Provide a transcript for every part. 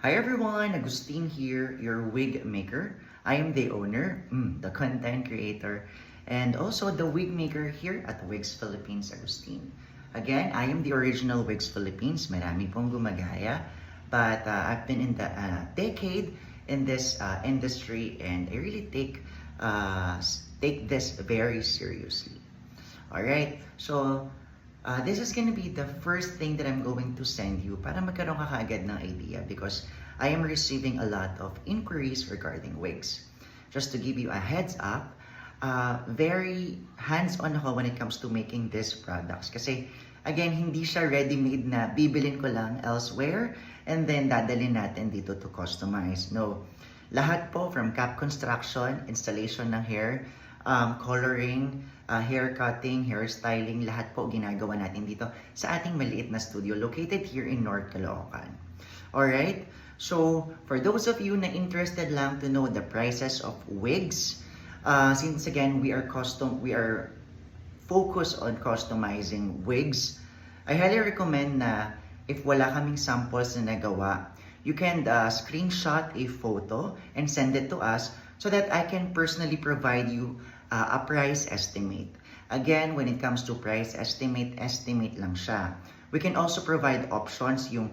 Hi everyone, Agustin here, your wig maker. I am the owner, the content creator, and also the wig maker here at Wigs Philippines, Agustin. Again, I am the original Wigs Philippines. Marami pong gumagaya, but I've been in the decade in this industry, and I really take this very seriously. All right, so this is gonna be the first thing that I'm going to send you para magkaroon ka kaagad ng idea because I am receiving a lot of inquiries regarding wigs. Just to give you a heads up, very hands-on ako when it comes to making these products. Kasi, again, hindi siya ready-made na bibilin ko lang elsewhere and then dadalhin natin dito to customize. No. Lahat po from cap construction, installation ng hair, coloring, hair cutting, hair styling, lahat po ginagawa natin dito sa ating maliit na studio located here in North Caloocan. Alright? So, for those of you na interested lang to know the prices of wigs, since again, we are focused on customizing wigs, I highly recommend na if wala kaming samples na nagawa, you can screenshot a photo and send it to us so that I can personally provide you a price estimate. Again, when it comes to price estimate lang siya. We can also provide options, yung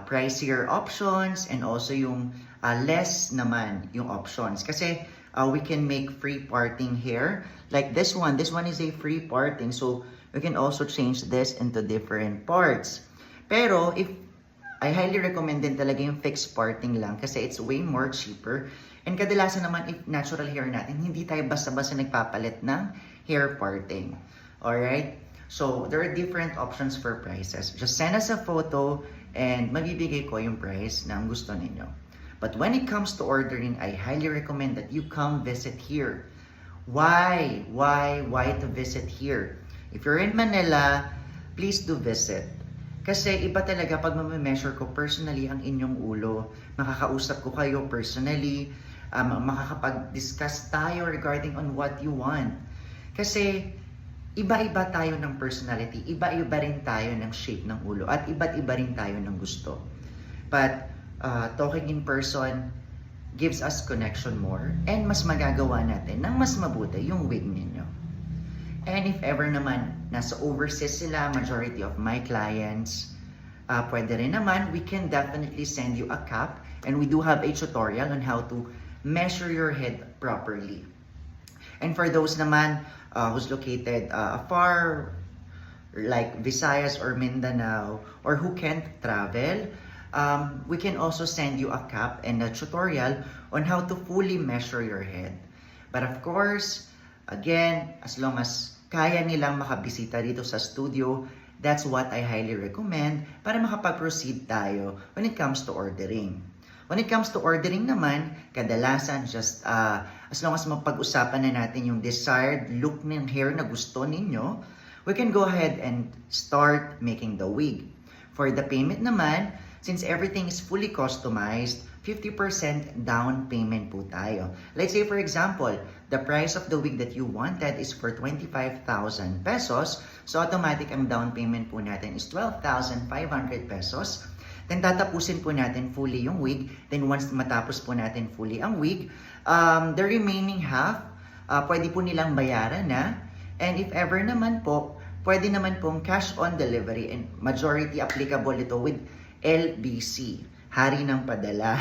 pricier options and also yung less naman yung options. Kasi we can make free parting hair. Like this one is a free parting. So we can also change this into different parts. Pero if I highly recommend din talaga yung fixed parting lang kasi it's way more cheaper. And kadalasan naman if natural hair natin, hindi tayo basta-basta nagpapalit ng hair parting. Alright? So, there are different options for prices. Just send us a photo and magbibigay ko yung price na gusto ninyo. But when it comes to ordering, I highly recommend that you come visit here. Why to visit here? If you're in Manila, please do visit. Kasi iba talaga pag measure ko personally ang inyong ulo. Makakausap ko kayo personally. Makakapag-discuss tayo regarding on what you want. Kasi iba-iba tayo ng personality. Iba-iba rin tayo ng shape ng ulo. At iba't-iba rin tayo ng gusto. But talking in person gives us connection more. And mas magagawa natin ng mas mabuti yung wig ninyo. And if ever naman, nasa overseas sila, majority of my clients, pwede rin naman, we can definitely send you a cap. And we do have a tutorial on how to measure your head properly. And for those naman who's located afar, like Visayas or Mindanao, or who can't travel, we can also send you a cap and a tutorial on how to fully measure your head. But of course, again, as long as kaya nilang makabisita dito sa studio, that's what I highly recommend para makapag-proceed tayo when it comes to ordering. When it comes to ordering naman, kadalasan just as long as mapag-usapan na natin yung desired look ng hair na gusto ninyo, we can go ahead and start making the wig. For the payment naman, since everything is fully customized, 50% down payment po tayo. Let's say for example, the price of the wig that you wanted is for 25,000 pesos. So automatic ang down payment po natin is 12,500 pesos. Then tatapusin po natin fully yung wig. Then once matapos po natin fully ang wig, the remaining half, pwede po nilang bayaran na. And if ever naman po, pwede naman pong cash on delivery and majority applicable ito with LBC, hari ng padala.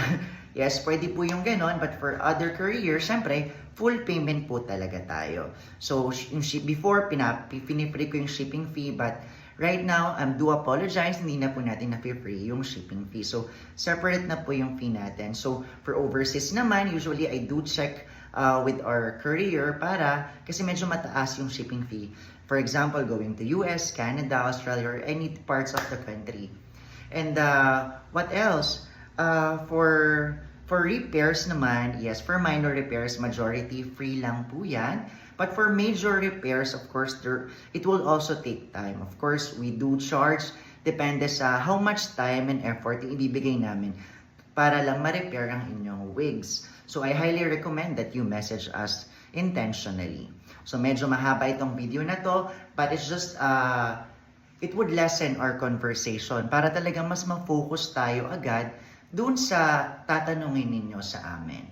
Yes, pwede po yung ganon, but for other careers, syempre, full payment po talaga tayo. So, before, pinipre ko yung shipping fee, but right now, do apologize, hindi na po natin na-free yung shipping fee. So, separate na po yung fee natin. So, for overseas naman, usually I do check with our courier kasi medyo mataas yung shipping fee. For example, going to US, Canada, Australia, or any parts of the country. And what else? For repairs naman, yes, for minor repairs, majority free lang po yan. But for major repairs, of course, it will also take time. Of course, we do charge, depende sa how much time and effort yung ibibigay namin para lang ma-repair ang inyong wigs. So I highly recommend that you message us intentionally. So medyo mahaba itong video na to, but it's just it would lessen our conversation para talagang mas ma-focus tayo agad dun sa tatanungin ninyo sa amin.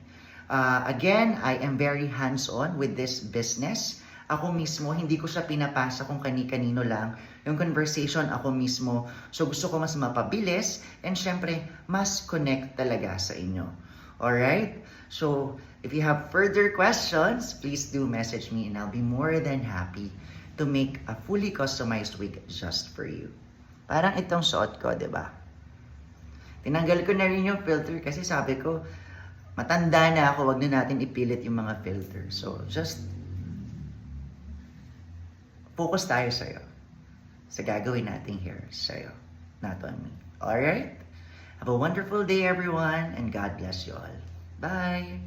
Again, I am very hands-on with this business. Ako mismo, hindi ko siya pinapasa kung kani-kanino lang. Yung conversation, ako mismo. So gusto ko mas mapabilis and syempre, mas connect talaga sa inyo. Alright? So, if you have further questions, please do message me and I'll be more than happy to make a fully customized wig just for you. Parang itong suot ko, di ba? Tinanggal ko na rin yung filter kasi sabi ko, matanda na ako, wag na natin ipilit yung mga filter. So, just focus tayo sa'yo. Sa gagawin nating hair sa'yo, not on me. Alright? Have a wonderful day, everyone, and God bless you all. Bye!